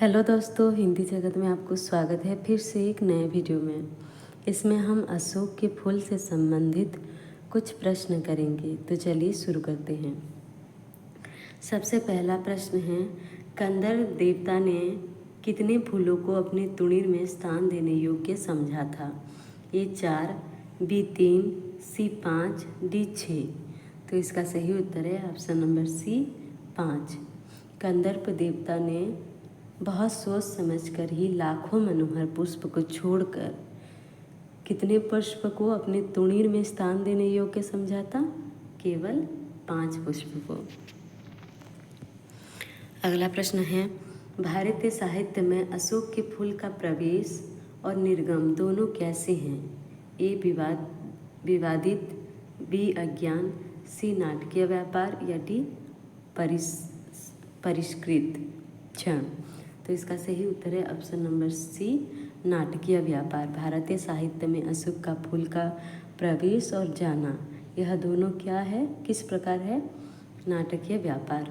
Hello दोस्तों, हिंदी जगत में आपको स्वागत है फिर से एक नए वीडियो में। इसमें हम अशोक के फूल से संबंधित कुछ प्रश्न करेंगे। तो चलिए शुरू करते हैं। सबसे पहला प्रश्न है, कंदर देवता ने कितने फूलों को अपने तुणीर में स्थान देने योग्य समझा था? ए 4, बी 3, सी 5, डी 6। तो इसका सही उत्तर है ऑप्शन नंबर सी 5। कंदर्प देवता ने बहुत सोच समझकर ही लाखों मनोहर पुष्प को छोड़कर कितने पुष्प को अपने तुणीर में स्थान देने योग्य समझा था? केवल 5 पुष्प को। अगला प्रश्न है, भारतीय साहित्य में अशोक के फूल का प्रवेश और निर्गम दोनों कैसे हैं? ए विवादित, बी अज्ञान, सी नाटकीय व्यापार या डी परिष्कृत क्षण। तो इसका सही उत्तर है ऑप्शन नंबर सी नाटकीय व्यापार। भारतीय साहित्य में अशोक का फूल का प्रवेश और जाना, यह दोनों क्या है, किस प्रकार है? नाटकीय व्यापार।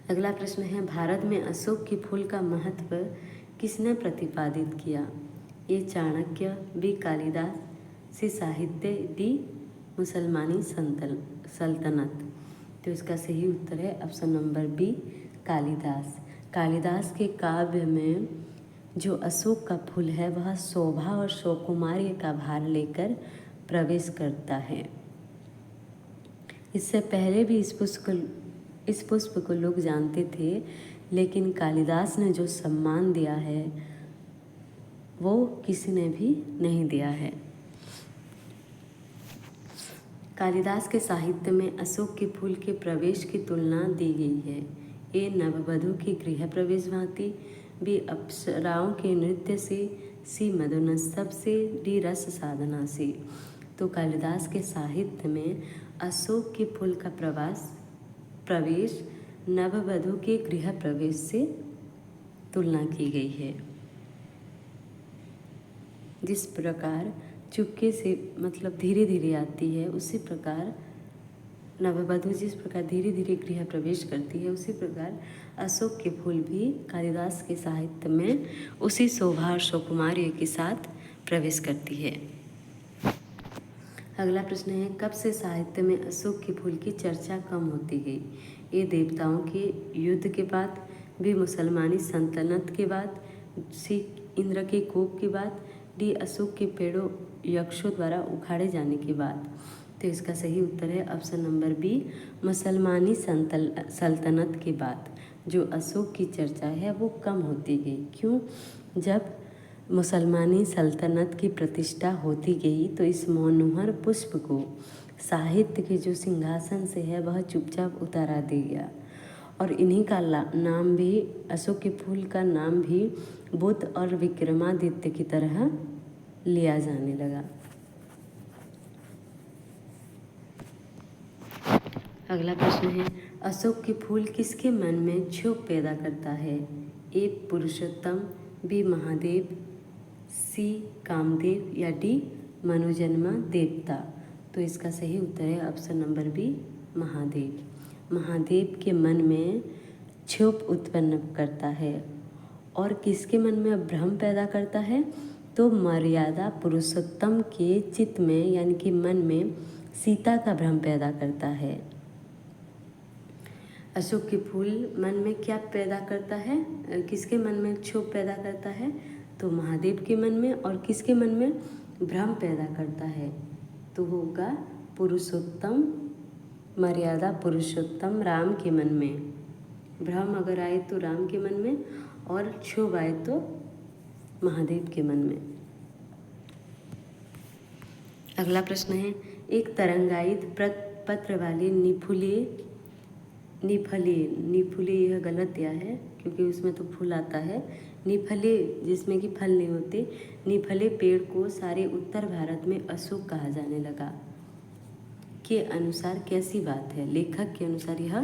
अगला प्रश्न है, भारत में अशोक के फूल का महत्व किसने प्रतिपादित किया? A Chanakya, B Kalidas, C साहित्य, डी मुसलमानी सल्तनत। तो इसका सही उत्तर है option number B Kalidas. Kalidas के काव्य में जो अशोक का फूल है वह शोभा और सौकुमार्य का भार लेकर प्रवेश करता है। इससे पहले भी इस पुष्प को लोग जानते थे, लेकिन कालिदास ने जो सम्मान दिया है वो किसी ने भी नहीं दिया है। कालिदास के साहित्य में अशोक के फूल के प्रवेश की तुलना दी गई है। ए नववधू की गृह प्रवेश भांति, बी अप्सराओं के नृत्य से, सी मधुनस्तव से, डी रस साधना से। तो कालिदास के साहित्य में अशोक के फूल का प्रवेश नववधू के गृह प्रवेश से तुलना की गई है। जिस प्रकार चुपके से मतलब धीरे धीरे आती है, उसी प्रकार नववधू जिस प्रकार धीरे धीरे गृह प्रवेश करती है, उसी प्रकार अशोक के फूल भी कालिदास के साहित्य में उसी शोभा और सौकुमार्य के साथ प्रवेश करती है। अगला प्रश्न है, कब से साहित्य में अशोक के फूल की चर्चा कम होती गई? ए देवताओं के युद्ध के बाद, बी मुसलमानी सल्तनत के बाद, सी इंद्र के कोप के बाद, डी अशोक के पेड़ों यक्षों द्वारा उखाड़े जाने के बाद। तो इसका सही उत्तर है ऑप्शन नंबर बी मुसलमानी सल्तनत के बाद जो अशोक की चर्चा है वो कम होती गई। क्यों? जब मुसलमानी सल्तनत की प्रतिष्ठा होती गई तो इस मनोहर पुष्प को साहित्य के जो सिंहासन से है वह चुपचाप उतारा दे गया, और इन्हीं का नाम भी, अशोक के फूल का नाम भी बुद्ध और विक्रमादित्य की तरह लिया जाने लगा। अगला प्रश्न है, अशोक के फूल किसके मन में क्षोभ पैदा करता है? A Purushottam, B Mahadev, C Kamdev या डी मनुजन्मा देवता। तो इसका सही उत्तर है option number B Mahadev. Mahadev के मन में क्षोभ उत्पन्न करता है। और किसके मन में भ्रम पैदा करता है? तो मर्यादा पुरुषोत्तम के चित्त में यानी कि मन में सीता का भ्रम पैदा करता है। अशोक के फूल मन में क्या पैदा करता है? किसके मन में क्षोभ पैदा करता है? तो महादेव के मन में। और किसके मन में भ्रम पैदा करता है? तो होगा पुरुषोत्तम, मर्यादा पुरुषोत्तम राम के मन में। भ्रम अगर आए तो राम के मन में, और क्षोभ आए तो महादेव के मन में। अगला प्रश्न है, एक तरंगायित पत्र वाले निफुले, यह गलत दिया है क्योंकि उसमें तो फूल आता है। निफले जिसमें कि फल नहीं होते, निफले पेड़ को सारे उत्तर भारत में अशोक कहा जाने लगा के अनुसार कैसी बात है? लेखक के अनुसार यह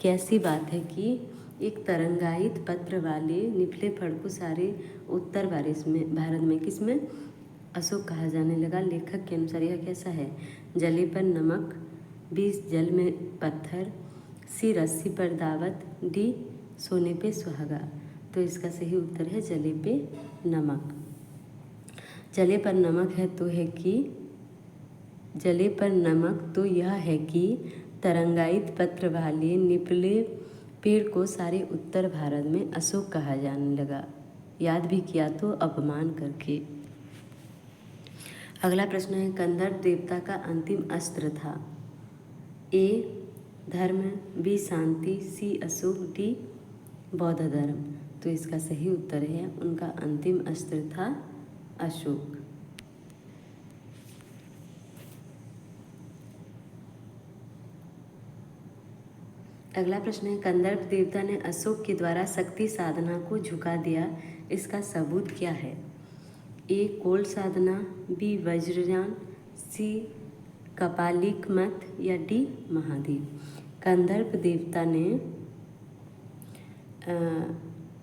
कैसी बात है कि एक तरंगायित पत्र वाले निफले फल को सारे उत्तर भारत में किसमें अशोक कहा जाने लगा? लेखक के अनुसार यह कैसा है? जले पर नमक, 20 जल में पत्थर, सी रस्सी पर दावत, डी सोने पे सुहागा। तो इसका सही उत्तर है जले पे नमक। जले पर नमक है तो है कि जले पर नमक तो यह है कि तरंगायित पत्र वाले निपले पेड़ को सारे उत्तर भारत में अशोक कहा जाने लगा। याद भी किया तो अपमान करके। अगला प्रश्न है, कंदर्प देवता का अंतिम अस्त्र था। ए धर्म, बी शांति, सी अशोक, डी बौद्ध धर्म। तो इसका सही उत्तर है उनका अंतिम अस्त्र था अशोक। अगला प्रश्न है, कंदर्प देवता ने अशोक के द्वारा शक्ति साधना को झुका दिया, इसका सबूत क्या है? ए कोल साधना, बी वज्रयान, सी कपालिक मत या डी महादेव। कंदर्प देवता ने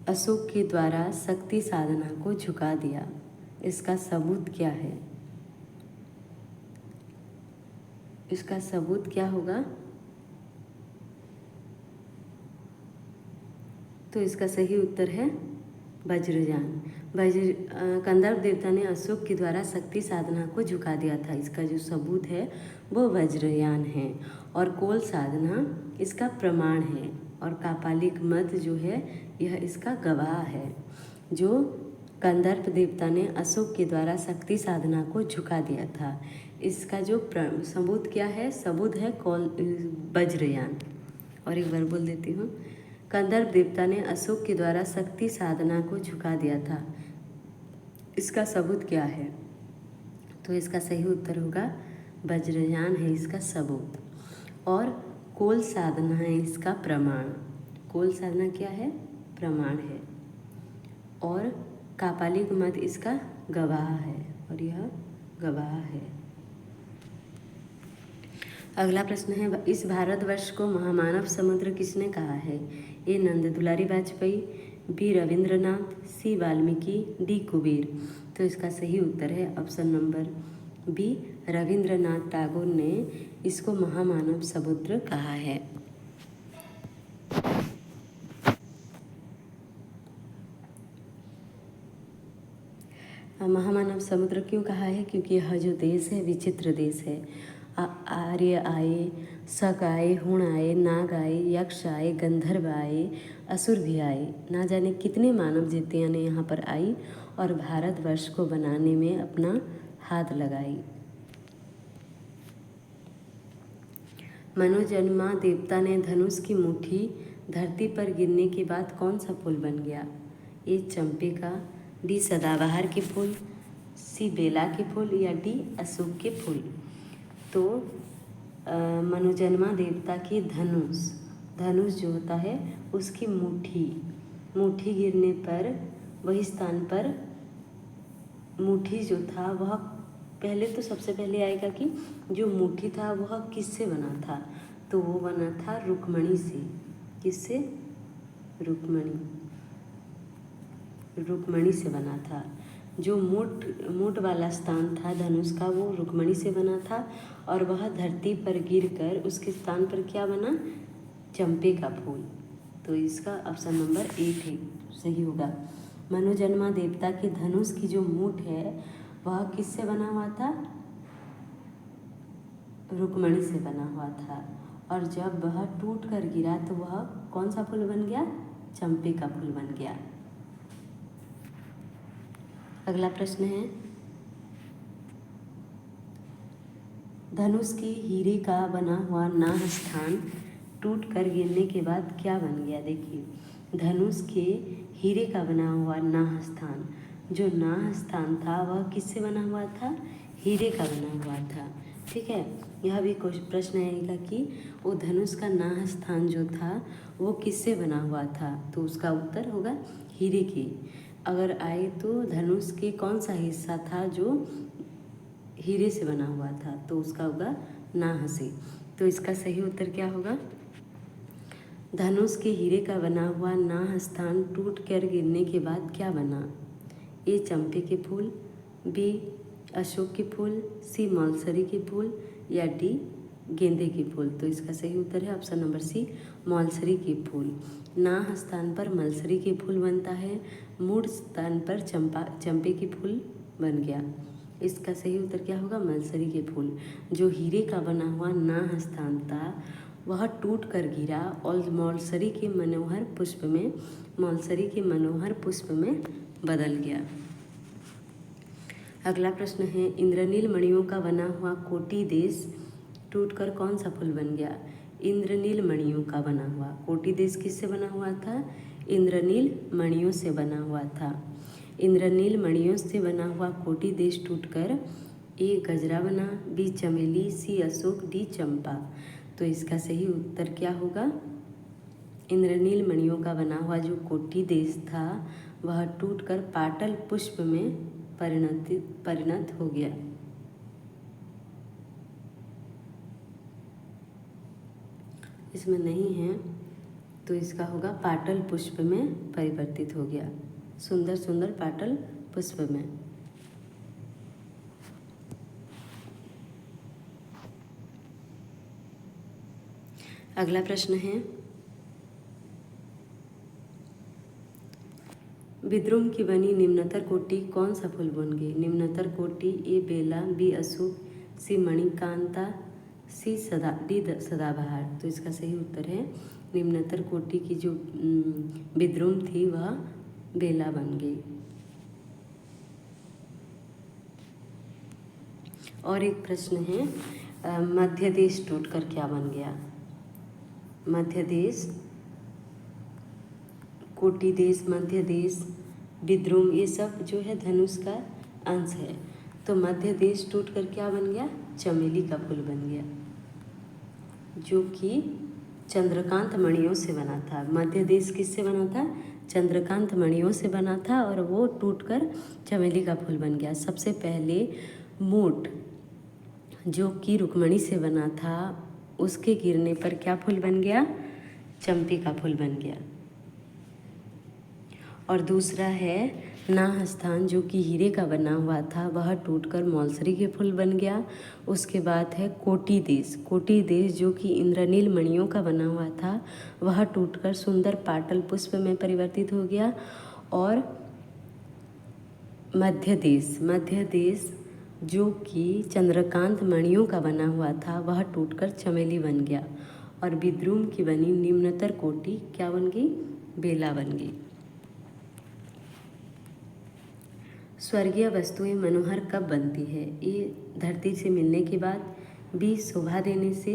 अशोक के द्वारा शक्ति साधना को झुका दिया, इसका सबूत क्या है? इसका सबूत क्या होगा? तो इसका सही उत्तर है वज्रयान। कंदर्प देवता ने अशोक के द्वारा शक्ति साधना को झुका दिया था, इसका जो सबूत है वो वज्रयान है। और कोल साधना इसका प्रमाण है, और कापालिक मत जो है यह इसका गवाह है। जो कंदर्प देवता ने अशोक के द्वारा शक्ति साधना को झुका दिया था, इसका जो सबूत क्या है? सबूत है वज्रयान। और एक बार बोल देती हूँ, कंदर्प देवता ने अशोक के द्वारा शक्ति साधना को झुका दिया था, इसका सबूत क्या है? तो इसका सही उत्तर होगा वज्रयान है इसका सबूत। और कोल साधना है इसका प्रमाण। कोल साधना क्या है? प्रमाण है। और कापालिक मत इसका गवाह है, और यह गवाह है। अगला प्रश्न है, इस भारतवर्ष को महामानव समुद्र किसने कहा है? A Nand Dulari Vajpayee, B Rabindranath, C Valmiki, D Kuber. तो इसका सही उत्तर है option number B, Rabindranath Tagore ने इसको महामानव समुद्र कहा है। महामानव समुद्र क्यों कहा है? क्योंकि यह जो देश है विचित्र देश है। आर्य आए, शक आए, हुण आए, नाग आए, यक्ष आए, गंधर्व आए, असुर भी आए। ना जाने कितने मानव जातियाँ ने यहाँ पर आई और भारतवर्ष को बनाने में अपना हाथ लगाई। मनोजन्मा देवता ने धनुष की मुट्ठी धरती पर गिरने के बाद कौन सा फूल बन गया? ए चंपे का, डी सदाबहार के फूल, सी बेला के फूल या डी अशोक के फूल। तो मनोजन्मा देवता की धनुष जो होता है उसकी मुट्ठी गिरने पर वही स्थान पर मुट्ठी जो था वह पहले तो सबसे पहले आएगा कि जो मुट्ठी था वह किससे बना था? तो वो बना था रुक्मणी से। किससे? रुक्मणी से बना था। जो मूठ वाला स्थान था धनुष का वो रुक्मणी से बना था, और वह धरती पर गिरकर उसके स्थान पर क्या बना? चंपे का फूल। तो इसका ऑप्शन नंबर 8 है सही होगा। मनोजन्मा देवता के धनुष की जो मूठ है वह किससे बना हुआ था? रुक्मणी से बना हुआ था, और जब वह टूट कर गिरा तो वह कौन सा फूल बन गया? चंपे का फूल बन गया। अगला प्रश्न है, धनुष के हीरे का बना हुआ नाह स्थान टूट कर गिरने के बाद क्या बन गया? देखिए, धनुष के हीरे का बना हुआ नाह स्थान, जो नाह स्थान था वह किससे बना हुआ था? हीरे का बना हुआ था। ठीक है, यह भी प्रश्न आएगा कि वो धनुष का नाह स्थान जो था वो किससे बना हुआ था? तो उसका उत्तर होगा हीरे के। अगर आए तो धनुष के कौन सा हिस्सा था जो हीरे से बना हुआ था? तो उसका होगा नाह से। तो इसका सही उत्तर क्या होगा? धनुष के हीरे का बना हुआ नाह स्थान टूट कर गिरने के बाद क्या बना? ए चंपे के फूल, बी अशोक के फूल, सी मौलसरी के फूल या डी गेंदे के फूल। तो इसका सही उत्तर है ऑप्शन नंबर सी, मौलसरी के फूल। नाह स्थान पर मलसरी के फूल बनता है, मूढ़ स्थान पर चंपे के फूल बन गया। इसका सही उत्तर क्या होगा, मलसरी के फूल। जो हीरे का बना हुआ नाह स्थान था वह टूट कर गिरा और मौलसरी के मनोहर पुष्प में बदल गया। अगला प्रश्न है, इंद्रनील मणियों का बना हुआ कोटि देश टूटकर कौन सा फूल बन गया। इंद्रनील मणियों का बना हुआ कोटि देश किससे बना हुआ था, इंद्रनील मणियों से बना हुआ था। इंद्रनील मणियों से बना हुआ कोटि देश टूटकर ए गजरा बना, बी चमेली, सी अशोक, डी चंपा। तो इसका सही उत्तर क्या होगा, इंद्रनील मणियों का बना हुआ जो कोटि देश था वह टूटकर पाटल पुष्प में परिणत हो गया। इसमें नहीं है तो इसका होगा पाटल पुष्प में परिवर्तित हो गया, सुंदर सुंदर पाटल पुष्प में। अगला प्रश्न है, विद्रुम की बनी निम्नतर कोटि कौन सा फूल बन गई। निम्नतर कोटि ए बेला, बी अशोक, सी मणिकांता, डी सदाबहार। तो इसका सही उत्तर है निम्नतर कोटि की जो विद्रुम थी वह बेला बन गई। और एक प्रश्न है, मध्य देश टूटकर क्या बन गया। मध्य देश, कोटि देश, मध्य देश, विद्रुम, ये सब जो है धनुष का अंश है। तो मध्य देश टूटकर क्या बन गया, चमेली का फूल बन गया, जो कि चंद्रकांत मणियों से बना था। मध्य देश किससे बना था, चंद्रकांत मणियों से बना था और वो टूटकर चमेली का फूल बन गया। सबसे पहले मूठ जो कि रुक्मणी से बना था उसके गिरने पर क्या फूल बन गया, चंपे का फूल बन गया। और दूसरा है नाह स्थान जो कि हीरे का बना हुआ था वह टूटकर मौलसरी के फूल बन गया। उसके बाद है कोटि देश जो कि इंद्रनील मणियों का बना हुआ था वह टूटकर सुंदर पाटल पुष्प में परिवर्तित हो गया। और मध्य देश जो कि चंद्रकांत मणियों का बना हुआ था वह टूटकर चमेली बन गया। और विद्रुम की बनी निम्नतर कोटि क्या बन गई, बेला बन गई। स्वर्गीय वस्तुएं मनोहर कब बनती है। ए धरती से मिलने के बाद, बी शोभा देने से,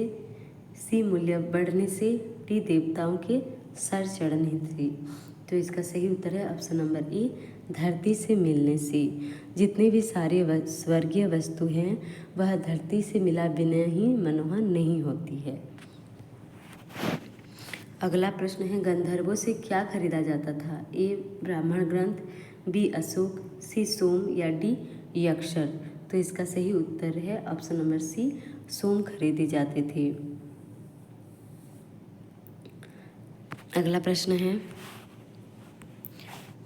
सी मूल्य बढ़ने से, डी देवताओं के सर चढ़ने से। तो इसका सही उत्तर है ऑप्शन नंबर ए, धरती से मिलने से। जितने भी सारे स्वर्गीय वस्तु हैं वह धरती से मिला बिना ही मनोहर नहीं होती है। अगला प्रश्न है, गंधर्वों से क्या खरीदा जाता था। ए ब्राह्मण ग्रंथ, बी अशोक, सी सोम या डी यक्षर। तो इसका सही उत्तर है ऑप्शन नंबर सी, सोम खरीदे जाते थे। अगला प्रश्न है,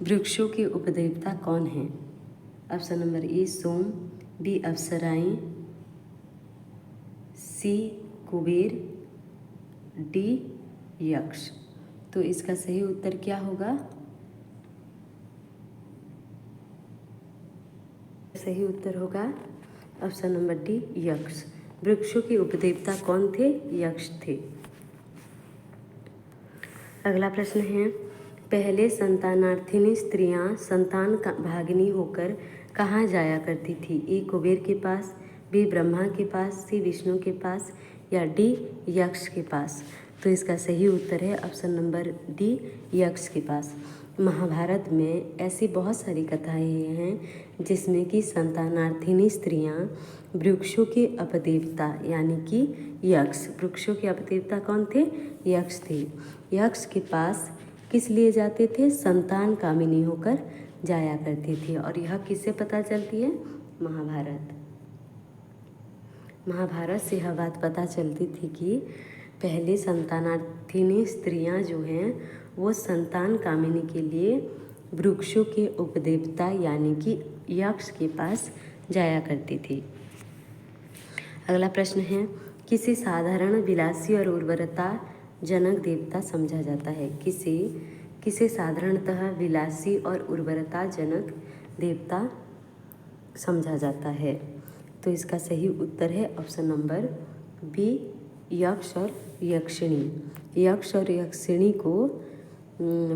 वृक्षों के उपदेवता कौन हैं। Option number A Soma, B अप्सराएं, सी कुबेर, डी यक्ष। तो इसका सही उत्तर क्या होगा, सही उत्तर होगा ऑप्शन नंबर डी यक्ष। वृक्षों के उपदेवता कौन थे, यक्ष थे। अगला प्रश्न है, पहले संतानार्थिनी स्त्रियां संतान का भागिनी होकर कहाँ जाया करती थी। ए कुबेर के पास, बी ब्रह्मा के पास, सी विष्णु के पास या डी यक्ष के पास। तो इसका सही उत्तर है ऑप्शन नंबर डी यक्ष के पास। महाभारत में ऐसी बहुत सारी कथाएं हैं जिसमें कि संतानार्थिनी स्त्रियां वृक्षों के अपदेवता यानी कि यक्ष, वृक्षों के अपदेवता कौन थे, यक्ष थे। यक्ष के पास किस लिए जाते थे, संतान कामिनी होकर जाया करती थी। और यह किससे पता चलती है, महाभारत से यह बात पता चलती थी कि पहले संतानार्थिनी स्त्रियां जो हैं वो संतान कामिनी के लिए वृक्षों के उपदेवता यानी कि यक्ष के पास जाया करती थी। अगला प्रश्न है किसे साधारण विलासी और उर्वरता जनक देवता समझा जाता है? किसे साधारणतः विलासी और उर्वरता जनक देवता समझा जाता है? तो इसका सही उत्तर है ऑप्शन नंबर बी, यक्ष और यक्षिणी। यक्ष और यक्षिणी को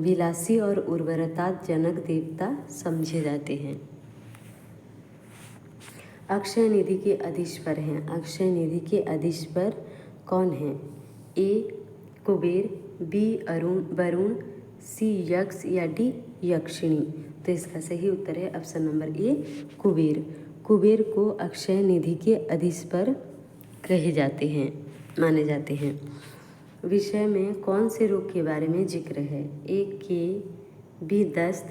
विलासी और उर्वरता जनक देवता समझे जाते हैं। अक्षय निधि के अधीश्वर हैं। अक्षय निधि के अधीश्वर कौन हैं? ए कुबेर, बी वरुण, सी यक्ष या डी यक्षिणी। तो इसका सही उत्तर है ऑप्शन नंबर ए, कुबेर। कुबेर को अक्षय निधि के अधीश्वर कहे जाते हैं, माने जाते हैं। विषय में कौन से रोग के बारे में जिक्र है? ए के, बी दस्त,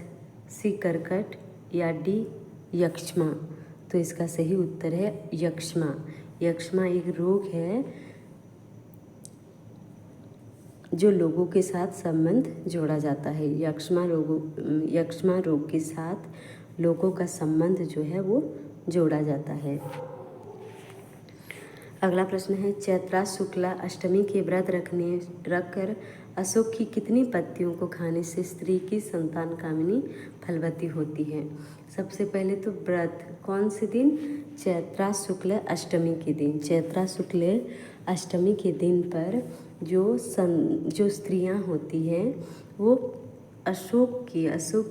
सी कर्कट या डी यक्ष्मा। तो इसका सही उत्तर है यक्ष्मा। यक्ष्मा एक रोग है जो लोगों के साथ संबंध जोड़ा जाता है। यक्ष्मा रोग के साथ लोगों का संबंध जो है वो जोड़ा जाता है। अगला प्रश्न है, चैत्रा शुक्ला अष्टमी के व्रत रखकर अशोक की कितनी पत्तियों को खाने से स्त्री की संतान कामिनी फलवती होती है? सबसे पहले तो व्रत कौन से दिन? चैत्रा शुक्ल अष्टमी के दिन। चैत्रा शुक्ल अष्टमी के दिन पर जो स्त्रियां होती हैं वो अशोक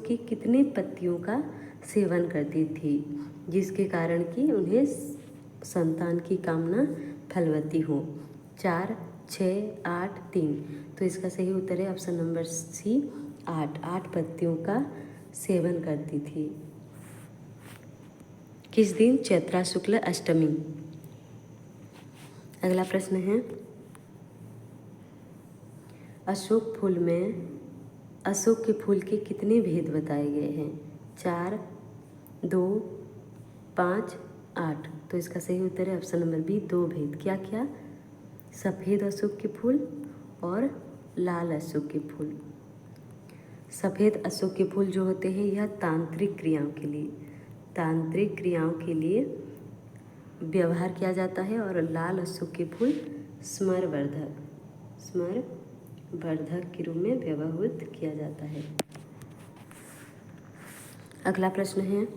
की कितने पत्तियों का सेवन करती थी, जिसके कारण कि उन्हें संतान की कामना फलवती हो। 4, 6, 8, 3। तो इसका सही उत्तर है ऑप्शन नंबर सी, 8 पत्तियों का सेवन करती थी। किस दिन? चैत्रा शुक्ल अष्टमी। अगला प्रश्न है, अशोक के फूल के कितने भेद बताए गए हैं? 4, 2, 5, 8। तो इसका सही उत्तर है ऑप्शन नंबर बी, 2 भेद। क्या क्या? सफ़ेद अशोक के फूल और लाल अशोक के फूल। सफ़ेद अशोक के फूल जो होते हैं यह तांत्रिक क्रियाओं के लिए व्यवहार किया जाता है, और लाल अशोक के फूल स्मरवर्धक के रूप में व्यवहृत किया जाता है। अगला प्रश्न है,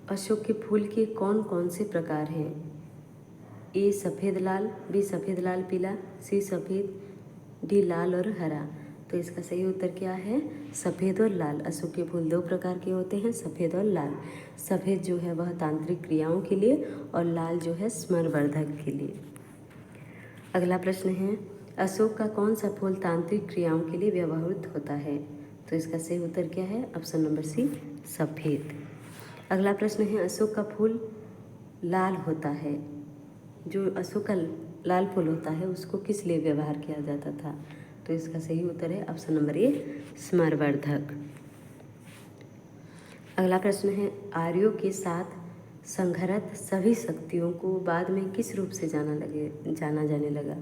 अशोक के फूल के कौन कौन से प्रकार हैं? ए सफ़ेद लाल, बी सफ़ेद लाल पीला, सी सफ़ेद, डी लाल और हरा। तो इसका सही उत्तर क्या है? सफ़ेद और लाल। अशोक के फूल 2 प्रकार के होते हैं, सफ़ेद और लाल। सफ़ेद जो है वह तांत्रिक क्रियाओं के लिए और लाल जो है स्मरवर्धक के लिए। अगला प्रश्न है, अशोक का कौन सा फूल तांत्रिक क्रियाओं के लिए व्यवहृत होता है? तो इसका सही उत्तर क्या है? ऑप्शन नंबर सी, सफ़ेद। अगला प्रश्न है, अशोक का फूल लाल होता है, जो अशोक का लाल फूल होता है उसको किस लिए व्यवहार किया जाता था? तो इसका सही उत्तर है ऑप्शन नंबर ए, स्मरवर्धक। अगला प्रश्न है, आर्यों के साथ संघर्ष सभी शक्तियों को बाद में किस रूप से जाना जाने लगा?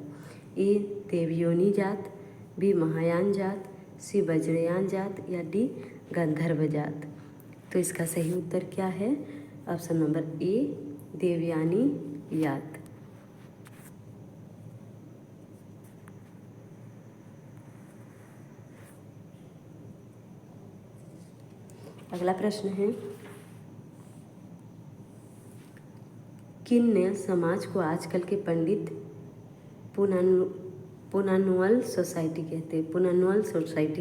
ए देवयोनी जात, बी महायान जात, सी वज्रयान जात या डी गंधर्व जात। तो इसका सही उत्तर क्या है? ऑप्शन नंबर ए, देवयानी यात। अगला प्रश्न है, किन ने समाज को आजकल के पंडित पुनर्नवल सोसाइटी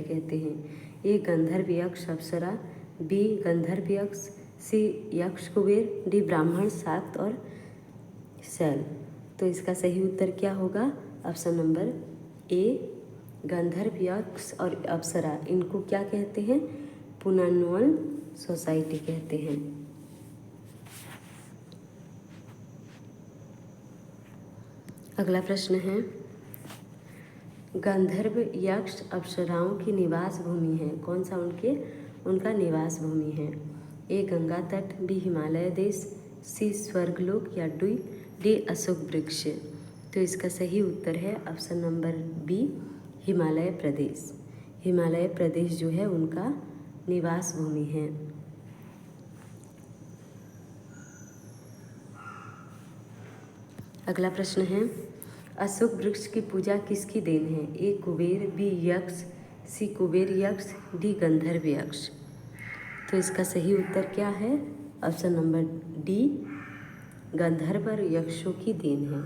कहते हैं? ए गंधर्व यक्ष अप्सरा, बी गंधर्व यक्ष, सी यक्ष कुबेर, डी ब्राह्मण शाक्त और शैल। तो इसका सही उत्तर क्या होगा? ऑप्शन नंबर ए, गंधर्व यक्ष और अप्सरा, इनको क्या कहते हैं? पुनर्नवल सोसाइटी कहते हैं। अगला प्रश्न है, गंधर्व यक्ष अप्सराओं की निवास भूमि है, कौन सा उनका निवास भूमि है? ए गंगा तट, बी हिमालय देश, सी स्वर्गलोक या डी अशोक वृक्ष। तो इसका सही उत्तर है ऑप्शन नंबर बी, हिमालय प्रदेश। हिमालय प्रदेश जो है उनका निवास भूमि है। अगला प्रश्न है, अशोक वृक्ष की पूजा किसकी देन है? ए कुबेर, बी यक्ष, सी कुबेर यक्ष, डी गंधर्व यक्ष। तो इसका सही उत्तर क्या है? ऑप्शन नंबर डी, गंधर्व और यक्षों की देन है।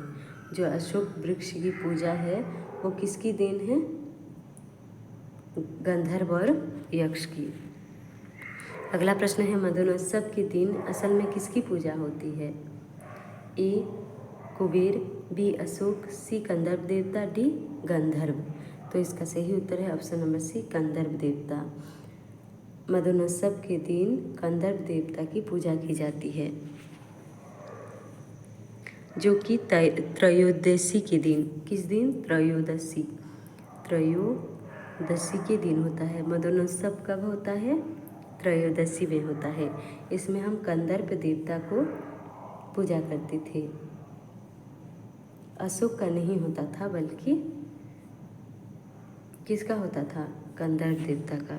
जो अशोक वृक्ष की पूजा है वो किसकी देन है? गंधर्व और यक्ष की। अगला प्रश्न है, मदनोत्सव के दिन असल में किसकी पूजा होती है? ए कुबेर, बी अशोक, सी गंधर्व देवता, डी गंधर्व। तो इसका सही उत्तर है ऑप्शन नंबर सी, गंधर्व देवता। मदनोत्सव के दिन गंधर्व देवता की पूजा की जाती है, जो कि त्रयोदशी के दिन, किस दिन? त्रयोदशी के दिन होता है। मदनोत्सव कब होता है? त्रयोदशी में होता है। इसमें हम गंधर्व देवता को पूजा करते थे। अशोक का नहीं होता था, बल्कि किसका होता था? गंधर्व देवता का।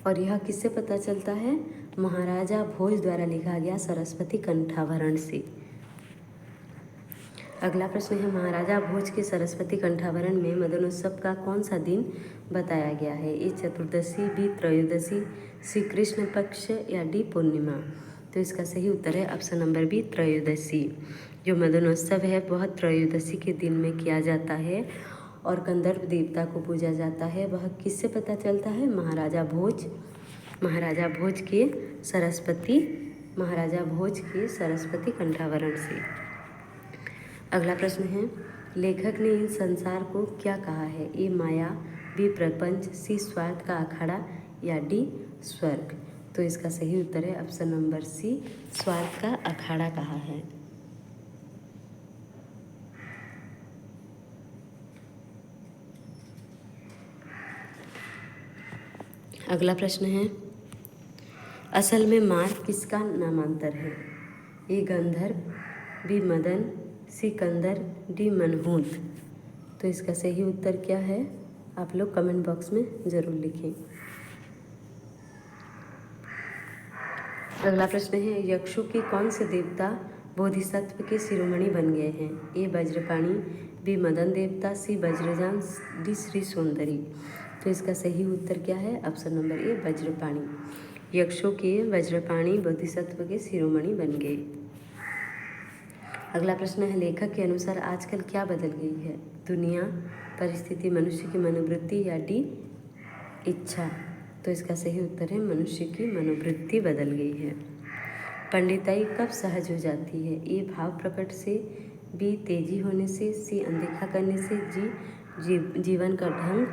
और यह किससे पता चलता है? महाराजा भोज द्वारा लिखा गया सरस्वती कंठाभरण से। अगला प्रश्न है, महाराजा भोज के सरस्वती कंठाभरण में मदनोत्सव का कौन सा दिन बताया गया है? ए चतुर्दशी, बी त्रयोदशी, सी कृष्ण पक्ष, या डी पूर्णिमा। तो इसका सही उत्तर है ऑप्शन नंबर बी, त्रयोदशी। जो मदनोत्सव है वह त्रयोदशी के दिन में किया जाता है और गंधर्व देवता को पूजा जाता है। वह किससे पता चलता है? महाराजा भोज के सरस्वती कंठाभरण से। अगला प्रश्न है, लेखक ने इस संसार को क्या कहा है? ए माया, बी प्रपंच, सी स्वार्थ का अखाड़ा, या डी स्वर्ग। तो इसका सही उत्तर है ऑप्शन नंबर सी, स्वार्थ का अखाड़ा कहा है। अगला प्रश्न है, असल में मार्ग किसका नामांतर है? ए गंधर्व, बी मदन, सी कंदर, डी मनहूत। तो इसका सही उत्तर क्या है? आप लोग कमेंट बॉक्स में ज़रूर लिखें। अगला प्रश्न है, यक्षों के कौन से देवता बोधिसत्व के शिरोमणि बन गए हैं? ए वज्रपाणि, बी मदन देवता, सी वज्रजान, डी श्री सुंदरी। तो इसका सही उत्तर क्या है? Option number A, Vajrapani. यक्षों के वज्रपाणि बोधिसत्व के शिरोमणि बन गए। अगला प्रश्न है, लेखक के अनुसार आजकल क्या बदल गई है? दुनिया, परिस्थिति, मनुष्य की मनोवृत्ति, या डी इच्छा। तो इसका सही उत्तर है मनुष्य की मनोवृत्ति बदल गई है। पंडिताई कब सहज हो जाती है? ए भाव प्रकट से, बी तेजी होने से, सी अनदेखा करने से, जीवन का ढंग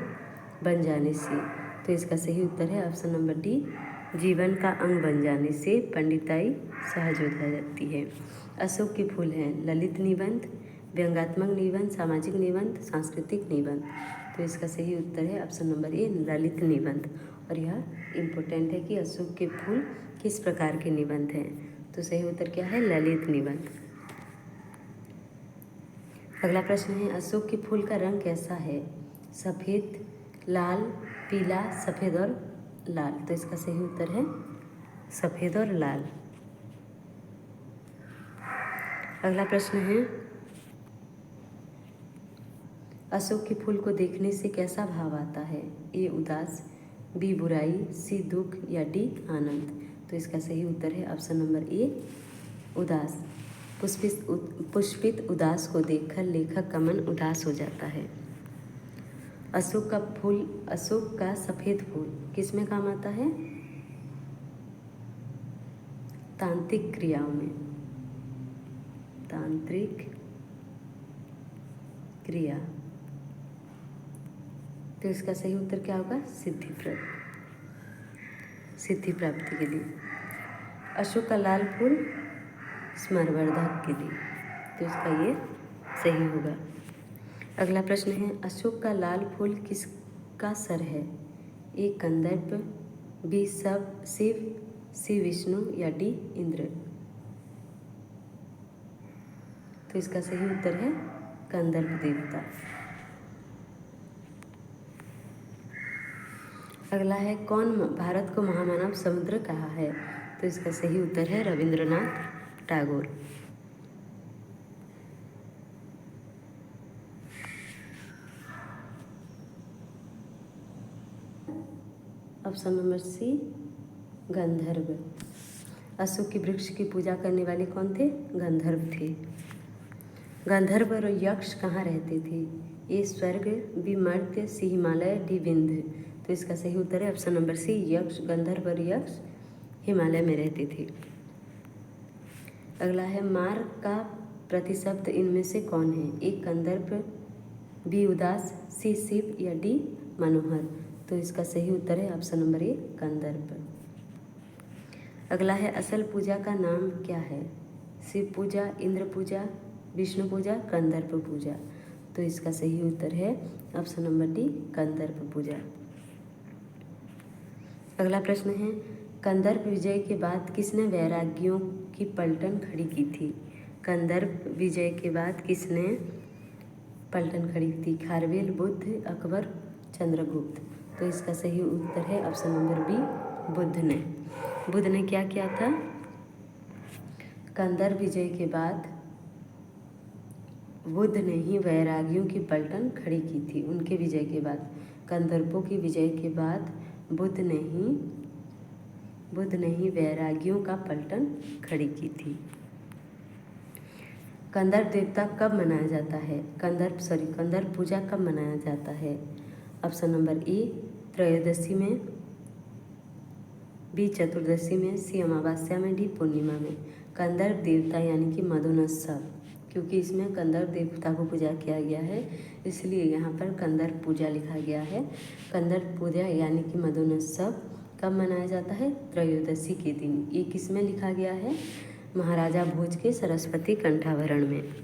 बन जाने से। तो इसका सही उत्तर है ऑप्शन नंबर डी, जीवन का अंग बन जाने से पंडिताई सहज हो जाती है। अशोक के फूल हैं ललित निबंध, व्यंग्यात्मक निबंध, सामाजिक निबंध, सांस्कृतिक निबंध। तो इसका सही उत्तर है ऑप्शन नंबर ए, ललित निबंध। और यह इम्पोर्टेंट है कि अशोक के फूल किस प्रकार के निबंध हैं। तो सही उत्तर क्या है? ललित निबंध। अगला प्रश्न है, अशोक के फूल का रंग कैसा है? सफ़ेद, लाल, पीला, सफ़ेद और लाल। तो इसका सही उत्तर है सफ़ेद और लाल। अगला प्रश्न है, अशोक के फूल को देखने से कैसा भाव आता है? ए उदास, बी बुराई, सी दुख, या डी आनंद। तो इसका सही उत्तर है ऑप्शन नंबर ए, उदास। पुष्पित उदास को देखकर लेखक का मन उदास हो जाता है। अशोक का सफ़ेद फूल किस में काम आता है? तांत्रिक क्रियाओं में। तांत्रिक क्रिया। तो इसका सही उत्तर क्या होगा? सिद्धि प्राप्ति के लिए। अशोक का लाल फूल स्मरवर्धक के लिए। तो इसका ये सही होगा। अगला प्रश्न है, अशोक का लाल फूल किसका सर है? ए कंदर्प, बी शिव, सी विष्णु, या डी इंद्र। तो इसका सही उत्तर है कंदर्प देवता। अगला है, कौन भारत को महामानव समुद्र कहा है? तो इसका सही उत्तर है Rabindranath Tagore. Option number C गंधर्व। अशोक के वृक्ष की पूजा करने वाले कौन थे? गंधर्व थे। गंधर्व और यक्ष कहाँ रहते थे? ए स्वर्ग, बी मर्त्य, सी हिमालय, डी विंध्य। तो इसका सही उत्तर है ऑप्शन नंबर सी यक्ष। गंधर्व और यक्ष हिमालय में रहते थे। अगला है मार का प्रतिशब्द इनमें से कौन है? ए कंदर्प, बी उदास, सी शिव या डी मनोहर। तो इसका सही उत्तर है ऑप्शन नंबर ए कंदर्प। अगला है असल पूजा का नाम क्या है? शिव पूजा, इंद्र पूजा, विष्णु पूजा, कंदर्प पूजा। तो इसका सही उत्तर है ऑप्शन नंबर डी कंदर्प पूजा। अगला प्रश्न है कंदर्प विजय के बाद किसने वैरागियों की पलटन खड़ी की थी? कंदर्प विजय के बाद किसने पलटन खड़ी की थी? खारवेल, बुद्ध, अकबर, चंद्रगुप्त। तो इसका सही उत्तर है ऑप्शन नंबर बी बुद्ध ने। बुद्ध ने क्या किया था? कंदर्प विजय के बाद बुद्ध ने ही वैरागियों की पलटन खड़ी की थी। उनके विजय के बाद, कंदर्पों की विजय के बाद बुद्ध ने ही वैरागियों का पलटन खड़ी की थी। कंदर्प देवता कब मनाया जाता है? कंदर्प पूजा कब मनाया जाता है? ऑप्शन नंबर ए त्रयोदशी में, बी चतुर्दशी में, सी अमावस्या में, डी पूर्णिमा में। कंदर्प देवता यानी कि मधुनोत्सव, क्योंकि इसमें कंदर्प देवता को पूजा किया गया है इसलिए यहाँ पर कंदर्प पूजा लिखा गया है। कंदर्प पूजा यानी कि मधुनोत्सव कब मनाया जाता है? त्रयोदशी के दिन। ये किस में लिखा गया है? महाराजा भोज के सरस्वती कंठाभरण में।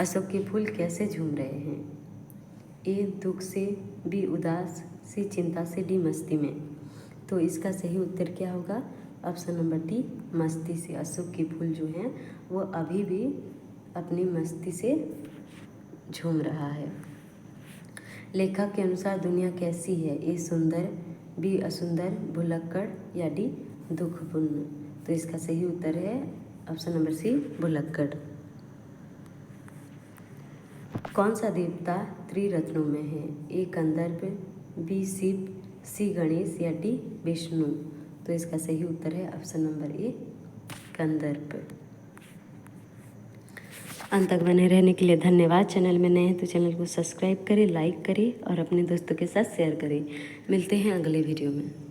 अशोक के फूल कैसे झूम रहे हैं? ए दुख से, बी उदास, सी चिंता से, डी मस्ती में। तो इसका सही उत्तर क्या होगा? ऑप्शन नंबर डी मस्ती से। अशोक के फूल जो हैं वो अभी भी अपनी मस्ती से झूम रहा है। लेखक के अनुसार दुनिया कैसी है? ए सुंदर, बी असुंदर, भुलक्कड़ या डी दुखपूर्ण। तो इसका सही उत्तर है ऑप्शन नंबर सी भुलक्कड़। कौन सा देवता त्रिरत्नों में है? ए कंदर्प, बी शिव, सी गणेश या डी विष्णु। तो इसका सही उत्तर है ऑप्शन नंबर ए कंदर्प। अंत तक बने रहने के लिए धन्यवाद। चैनल में नए हैं तो चैनल को सब्सक्राइब करें, लाइक करें और अपने दोस्तों के साथ शेयर करें। मिलते हैं अगले वीडियो में।